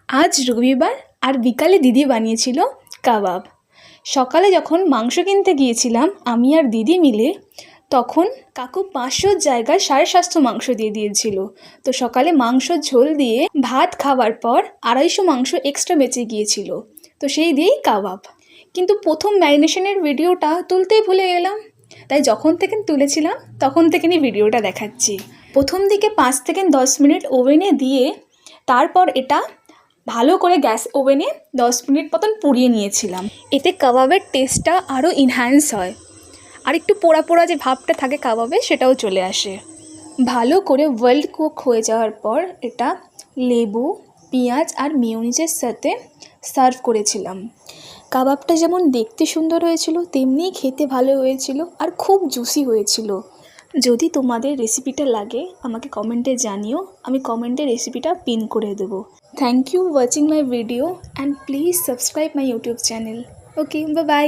আজ রবিবার আর বিকালে দিদি বানিয়েছিল কাবাব। সকালে যখন মাংস কিনতে গিয়েছিলাম আমি আর দিদি মিলে, তখন কাকু 500 জায়গায় 750 মাংস দিয়ে দিয়েছিল। তো সকালে মাংসর ঝোল দিয়ে ভাত খাওয়ার পর 250 মাংস এক্সট্রা বেঁচে গিয়েছিল, তো সেই দিয়েই কাবাব। কিন্তু প্রথম ম্যারিনেশনের ভিডিওটা তুলতেই ভুলে গেলাম, তাই যখন থেকে তুলেছিলাম তখন থেকে ভিডিওটা দেখাচ্ছি। প্রথম দিকে 5 থেকে 10 মিনিট ওভেনে দিয়ে তারপর এটা ভালো করে গ্যাস ওভেনে 10 মিনিট মতন পুড়িয়ে নিয়েছিলাম। এতে কাবাবের টেস্টটা আরও ইনহ্যান্স হয়, আর একটু পোড়া পোড়া যে ভাবটা থাকে কাবাবে সেটাও চলে আসে। ভালো করে ওয়েল কুক হয়ে যাওয়ার পর এটা লেবু, পেঁয়াজ আর মেয়োনিজের সাথে সার্ভ করেছিলাম। কাবাবটা যেমন দেখতে সুন্দর হয়েছিল তেমনিই খেতে ভালো হয়েছিল আর খুব জুসি হয়েছিল। যদি তোমাদের রেসিপিটা লাগে আমাকে কমেন্টে জানিও, আমি কমেন্টে রেসিপিটা পিন করে দেবো। Thank you watching my video and please subscribe my YouTube channel. Okay, bye by.